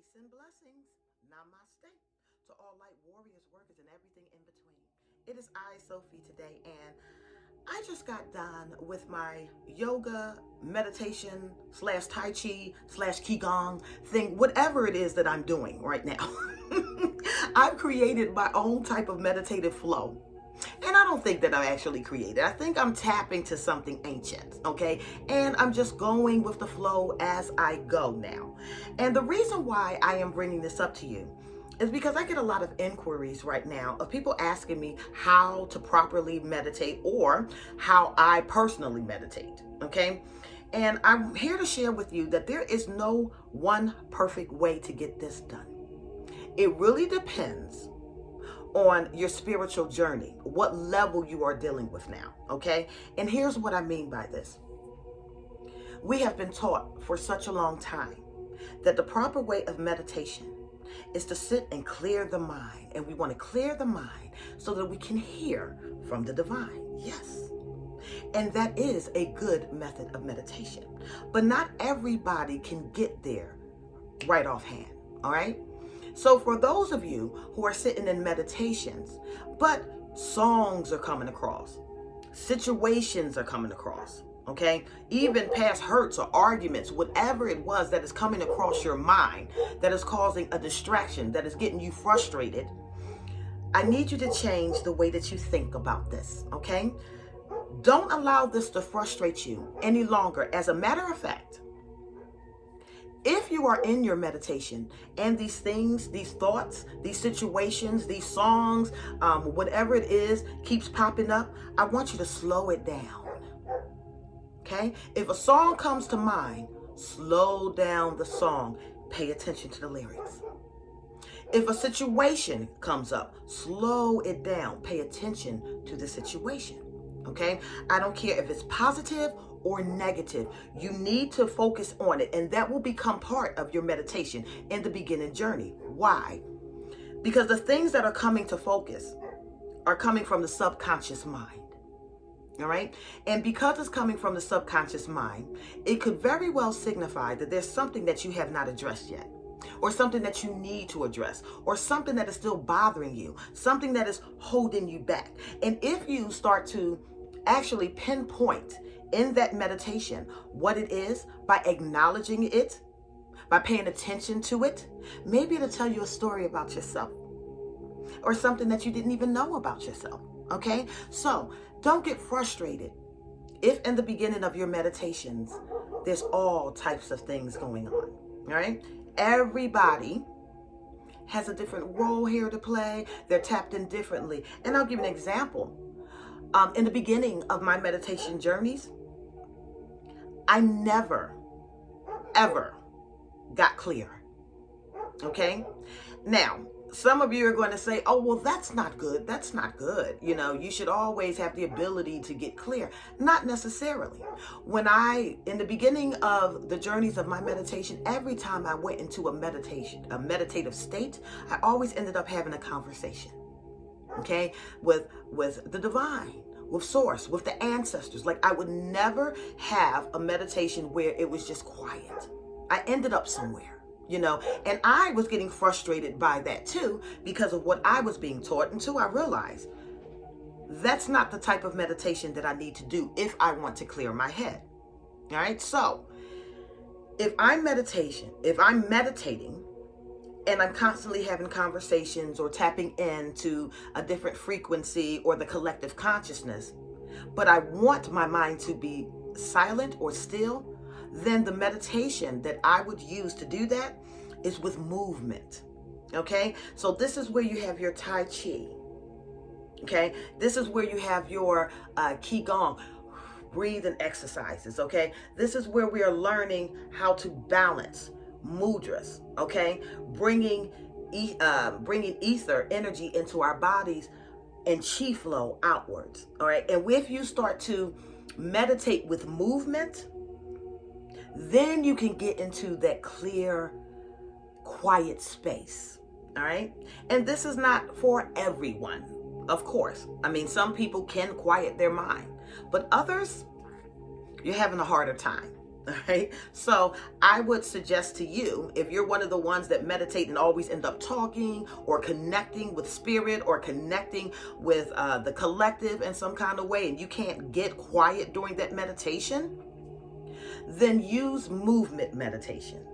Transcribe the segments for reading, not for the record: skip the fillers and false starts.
Peace and blessings. Namaste. To all light warriors, workers, and everything in between. It is I, Sophie, today, and I just got done with my yoga, meditation, slash Tai Chi, slash Qigong thing, whatever it is that I'm doing right now. I've created my own type of meditative flow. And I don't think that I actually created. I think I'm tapping to something ancient, okay? And I'm just going with the flow as I go now. And the reason why I am bringing this up to you is because I get a lot of inquiries right now of people asking me how to properly meditate or how I personally meditate, okay? And I'm here to share with you that there is no one perfect way to get this done. It really depends on your spiritual journey, what level you are dealing with now, okay? And here's what I mean by this. We have been taught for such a long time that the proper way of meditation is to sit and clear the mind. And we want to clear the mind so that we can hear from the divine. Yes. And that is a good method of meditation. But not everybody can get there right offhand, all right? So for those of you who are sitting in meditations, but songs are coming across, situations are coming across, okay? Even past hurts or arguments, whatever it was that is coming across your mind, that is causing a distraction, that is getting you frustrated, I need you to change the way that you think about this, okay? Don't allow this to frustrate you any longer. As a matter of fact, if you are in your meditation and these things, these thoughts, these situations, these songs, whatever it is keeps popping up, I want you to slow it down. Okay? If a song comes to mind, slow down the song. Pay attention to the lyrics. If a situation comes up, slow it down. Pay attention to the situation. Okay? I don't care if it's positive or negative. You need to focus on it, and that will become part of your meditation in the beginning journey. Why? Because the things that are coming to focus are coming from the subconscious mind. All right? And because it's coming from the subconscious mind, it could very well signify that there's something that you have not addressed yet, or something that you need to address, or something that is still bothering you, something that is holding you back. And if you start to actually pinpoint in that meditation what it is by acknowledging it, by paying attention to it, maybe it'll tell you a story about yourself or something that you didn't even know about yourself, okay? So don't get frustrated if in the beginning of your meditations there's all types of things going on, all right? Everybody has a different role here to play. They're tapped in differently. And I'll give you an example. In the beginning of my meditation journeys, I never, ever got clear. Okay? Now, some of you are going to say, oh, well, that's not good. That's not good. You know, you should always have the ability to get clear. Not necessarily. In the beginning of the journeys of my meditation, every time I went into a meditative state, I always ended up having a conversation. Okay? With the divine, with source, with the ancestors. Like, I would never have a meditation where it was just quiet. I ended up somewhere, you know, and I was getting frustrated by that too, because of what I was being taught. Until I realized that's not the type of meditation that I need to do if I want to clear my head. All right. So if I'm meditating and I'm constantly having conversations or tapping into a different frequency or the collective consciousness, but I want my mind to be silent or still, then the meditation that I would use to do that is with movement. Okay? So this is where you have your Tai Chi. Okay? This is where you have your Qigong, breathing exercises. Okay? This is where we are learning how to balance mudras, okay? Bringing ether energy into our bodies and chi flow outwards, all right? And if you start to meditate with movement, then you can get into that clear, quiet space, all right? And this is not for everyone, of course. I mean, some people can quiet their mind, but others, you're having a harder time. All right. So I would suggest to you, if you're one of the ones that meditate and always end up talking or connecting with spirit or connecting with the collective in some kind of way, and you can't get quiet during that meditation, then use movement meditation.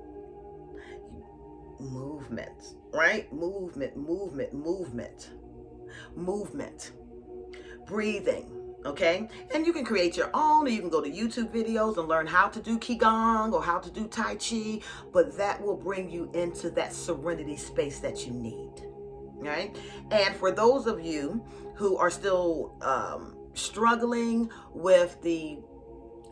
Movement, right? Movement. Breathing. Okay, and you can create your own, or you can go to YouTube videos and learn how to do Qigong or how to do Tai Chi, but that will bring you into that serenity space that you need. Right? And for those of you who are still struggling with the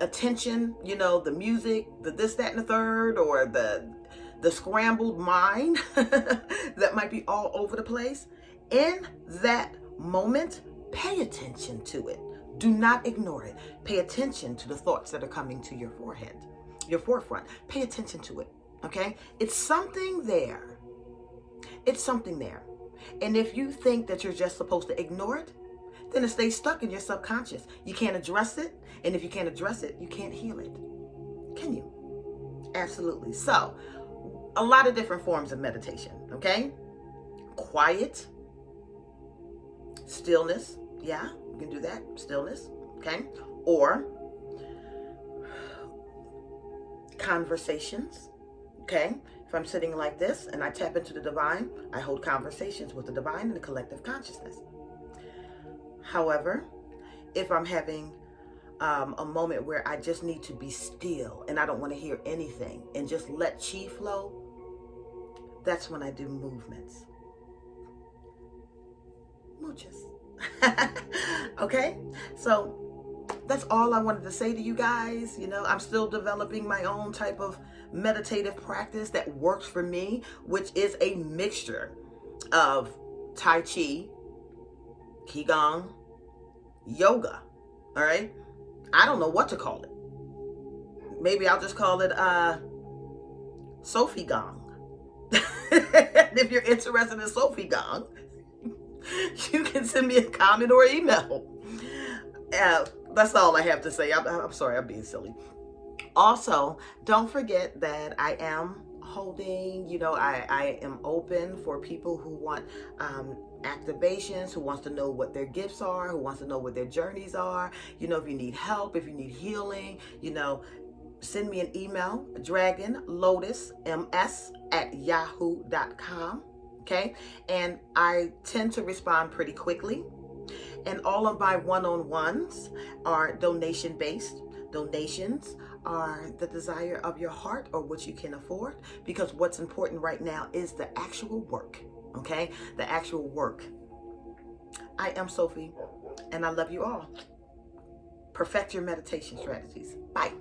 attention, the music, the this, that, and the third, or the scrambled mind that might be all over the place, in that moment, pay attention to it. Do not ignore it. Pay attention to the thoughts that are coming to your forefront. Pay attention to it, okay? It's something there. It's something there. And if you think that you're just supposed to ignore it, then it stays stuck in your subconscious. You can't address it, and if you can't address it, you can't heal it. Can you? Absolutely. So, a lot of different forms of meditation, okay? Quiet, stillness, yeah, you can do that, stillness, okay? Or conversations, okay? If I'm sitting like this and I tap into the divine, I hold conversations with the divine and the collective consciousness. However, if I'm having a moment where I just need to be still and I don't want to hear anything and just let chi flow, that's when I do movements. Muchas. Okay, so that's all I wanted to say to you guys. I'm still developing my own type of meditative practice that works for me, which is a mixture of Tai Chi, Qigong, yoga. All right, I don't know what to call it. Maybe I'll just call it Sophie Gong. If you're interested in Sophie Gong, you can send me a comment or email. That's all I have to say. I'm sorry, I'm being silly. Also, don't forget that I am holding, I am open for people who want activations, who wants to know what their gifts are, who wants to know what their journeys are. If you need help, if you need healing, send me an email, dragonlotusms@yahoo.com. Okay, and I tend to respond pretty quickly. And all of my one-on-ones are donation-based. Donations are the desire of your heart or what you can afford, because what's important right now is the actual work. Okay, the actual work. I am Sophie, and I love you all. Perfect your meditation strategies. Bye.